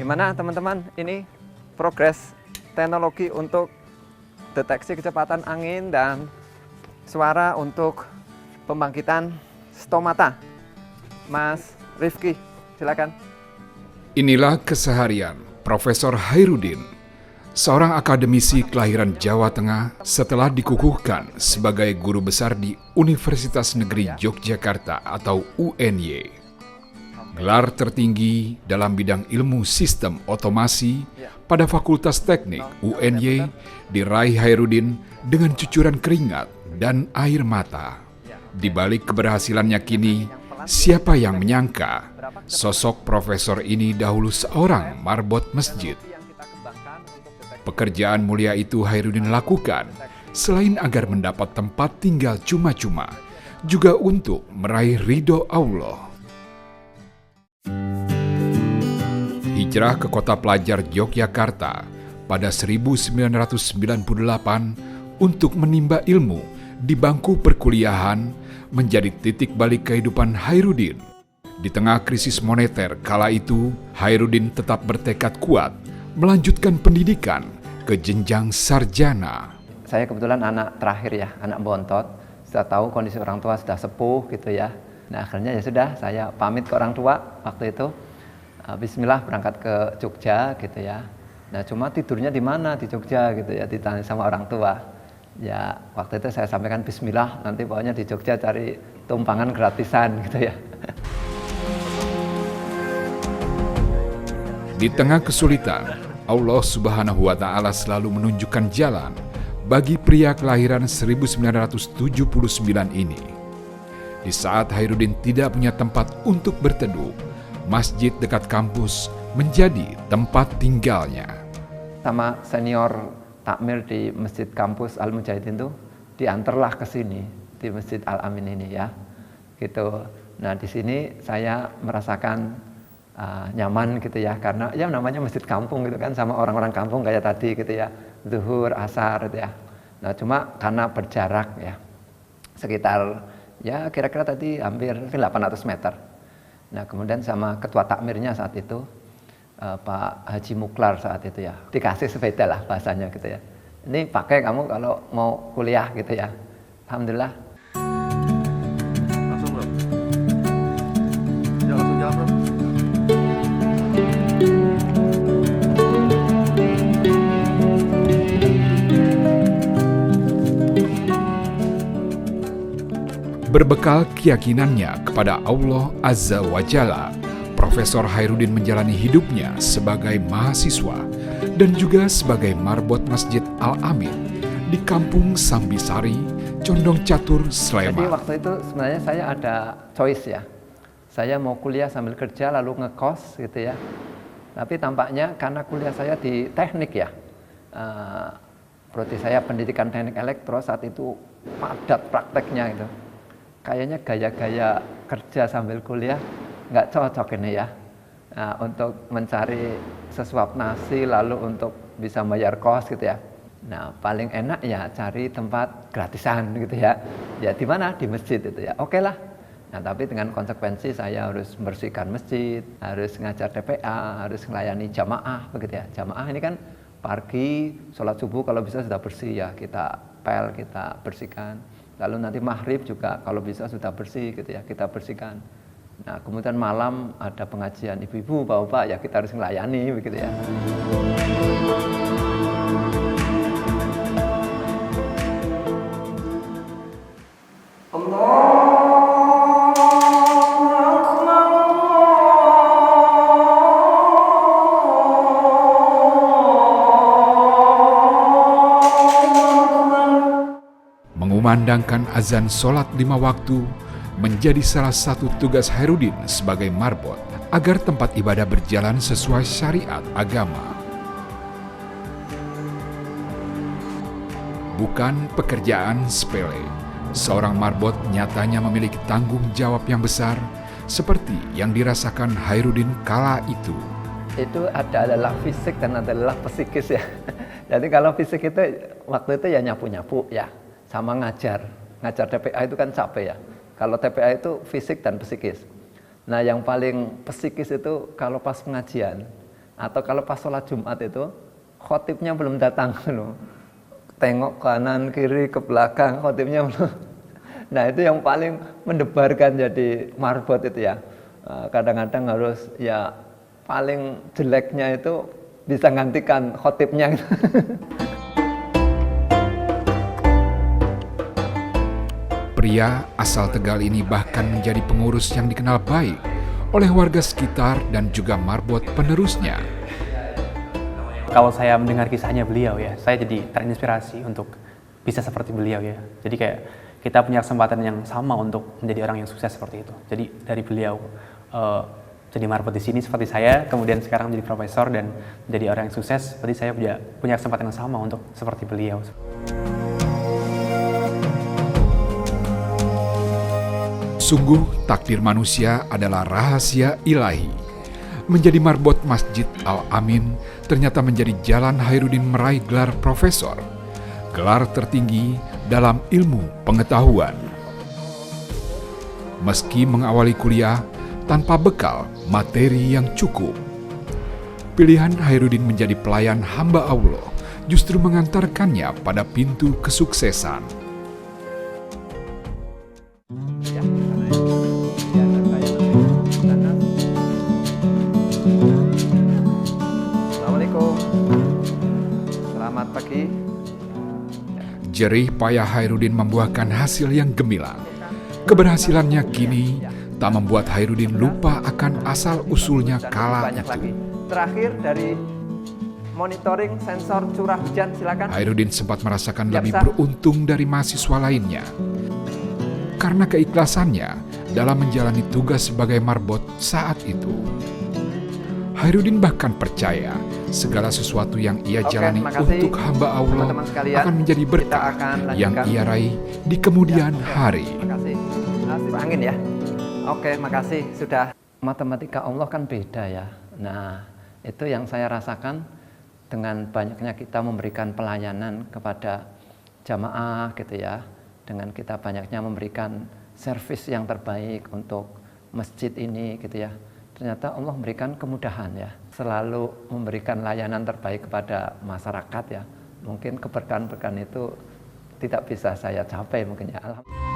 Gimana teman-teman, ini progres teknologi untuk deteksi kecepatan angin dan suara untuk pembangkitan stomata. Mas Rifki, silakan. Inilah keseharian Profesor Hairudin, seorang akademisi kelahiran Jawa Tengah setelah dikukuhkan sebagai guru besar di Universitas Negeri Yogyakarta atau UNY. Gelar tertinggi dalam bidang ilmu sistem otomasi pada Fakultas Teknik UNY diraih Hairudin dengan cucuran keringat dan air mata. Di balik keberhasilannya kini, siapa yang menyangka sosok profesor ini dahulu seorang marbot masjid. Pekerjaan mulia itu Hairudin lakukan selain agar mendapat tempat tinggal cuma-cuma, juga untuk meraih ridho Allah. Hijrah ke kota pelajar Yogyakarta pada 1998 untuk menimba ilmu di bangku perkuliahan menjadi titik balik kehidupan Hairudin. Di tengah krisis moneter kala itu, Hairudin tetap bertekad kuat melanjutkan pendidikan ke jenjang sarjana. Saya kebetulan anak terakhir ya, anak bontot. Sudah tahu kondisi orang tua sudah sepuh gitu ya. Nah akhirnya ya sudah, saya pamit ke orang tua waktu itu. Bismillah berangkat ke Jogja gitu ya. Nah cuma tidurnya di mana di Jogja gitu ya, ditanya sama orang tua. Ya waktu itu saya sampaikan Bismillah, nanti pokoknya di Jogja cari tumpangan gratisan gitu ya. Di tengah kesulitan, Allah Subhanahu wa Ta'ala selalu menunjukkan jalan bagi pria kelahiran 1979 ini. Di saat Hairudin tidak punya tempat untuk berteduh, masjid dekat kampus menjadi tempat tinggalnya. Sama senior takmir di Masjid Kampus Al-Mujahidin itu diantarlah ke sini di Masjid Al-Amin ini ya. Gitu. Nah, di sini saya merasakan nyaman gitu ya, karena ya namanya masjid kampung gitu kan, sama orang-orang kampung kayak tadi gitu ya. Zuhur, asar gitu ya. Nah, cuma karena berjarak ya. Sekitar ya kira-kira tadi hampir 800 meter. Nah kemudian sama ketua takmirnya saat itu, Pak Haji Muklar saat itu ya, dikasih sepeda lah bahasanya gitu ya. Ini pakai kamu kalau mau kuliah gitu ya. Alhamdulillah. Langsung bro. Ya langsung jalan bro. Berbekal keyakinannya kepada Allah Azza wa Jalla, Profesor Hairudin menjalani hidupnya sebagai mahasiswa dan juga sebagai marbot Masjid Al-Amin di Kampung Sambisari, Condong Catur, Sleman. Jadi waktu itu sebenarnya saya ada choice ya. Saya mau kuliah sambil kerja lalu ngekos gitu ya. Tapi tampaknya karena kuliah saya di teknik ya, berarti saya pendidikan teknik elektro, saat itu padat prakteknya gitu. Kayaknya gaya-gaya kerja sambil kuliah nggak cocok ini ya. Nah, untuk mencari sesuap nasi lalu untuk bisa bayar kos gitu ya. Nah paling enak ya cari tempat gratisan gitu ya. Ya di mana? Di masjid itu ya. Oke lah. Nah tapi dengan konsekuensi saya harus membersihkan masjid, harus ngajar TPA, harus melayani jamaah begitu ya. Jamaah ini kan pagi sholat subuh kalau bisa sudah bersih ya, kita pel, kita bersihkan. Lalu nanti maghrib juga kalau bisa sudah bersih gitu ya, kita bersihkan. Nah kemudian malam ada pengajian ibu-ibu, bapak-bapak ya kita harus melayani begitu ya. Mengumandangkan azan sholat 5 waktu menjadi salah satu tugas Hairudin sebagai marbot agar tempat ibadah berjalan sesuai syariat agama. Bukan pekerjaan sepele, seorang marbot nyatanya memiliki tanggung jawab yang besar seperti yang dirasakan Hairudin kala itu. Itu ada lelah fisik dan ada lelah psikis ya. Jadi kalau fisik itu waktu itu ya nyapu-nyapu ya, sama ngajar TPA itu kan capek ya. Kalau TPA itu fisik dan psikis. Nah yang paling psikis itu kalau pas pengajian, Atau kalau pas sholat Jumat itu khotibnya belum datang loh. Tengok kanan kiri ke belakang, khotibnya belum. Nah itu yang paling mendebarkan jadi marbot itu ya. Kadang-kadang harus ya paling jeleknya itu bisa gantikan khotibnya. Pria asal Tegal ini bahkan menjadi pengurus yang dikenal baik oleh warga sekitar dan juga marbot penerusnya. Kalau saya mendengar kisahnya beliau ya, saya jadi terinspirasi untuk bisa seperti beliau ya. Jadi kayak kita punya kesempatan yang sama untuk menjadi orang yang sukses seperti itu. Jadi dari beliau jadi marbot di sini seperti saya, kemudian sekarang menjadi profesor dan menjadi orang yang sukses, seperti saya punya kesempatan yang sama untuk seperti beliau. Sungguh takdir manusia adalah rahasia ilahi. Menjadi marbot Masjid Al-Amin ternyata menjadi jalan Hairudin meraih gelar profesor, gelar tertinggi dalam ilmu pengetahuan. Meski mengawali kuliah tanpa bekal materi yang cukup, pilihan Hairudin menjadi pelayan hamba Allah justru mengantarkannya pada pintu kesuksesan. Assalamualaikum. Selamat pagi. Jerih payah Hairudin membuahkan hasil yang gemilang. Keberhasilannya kini tak membuat Hairudin lupa akan asal-usulnya kala Banyak itu. lagi. Terakhir dari monitoring sensor curah hujan, silakan. Hairudin sempat merasakan Ya, lebih Sah. beruntung dari mahasiswa lainnya. Karena keikhlasannya dalam menjalani tugas sebagai marbot saat itu. Hairudin bahkan percaya segala sesuatu yang ia Oke, jalani makasih, untuk hamba Allah teman-teman sekalian. akan menjadi Kita berkah akan yang lanjutkan. ia raih di kemudian hari. Makasih. Pak Angin ya. Oke, makasih sudah. Matematika Allah kan beda ya. Nah, itu yang saya rasakan dengan banyaknya kita memberikan pelayanan kepada jamaah gitu ya. Dengan kita banyaknya memberikan servis yang terbaik untuk masjid ini gitu ya. Ternyata Allah memberikan kemudahan ya. Selalu memberikan layanan terbaik kepada masyarakat ya. Mungkin keberkahan-berkahan itu tidak bisa saya capai mungkin ya. Alhamdulillah.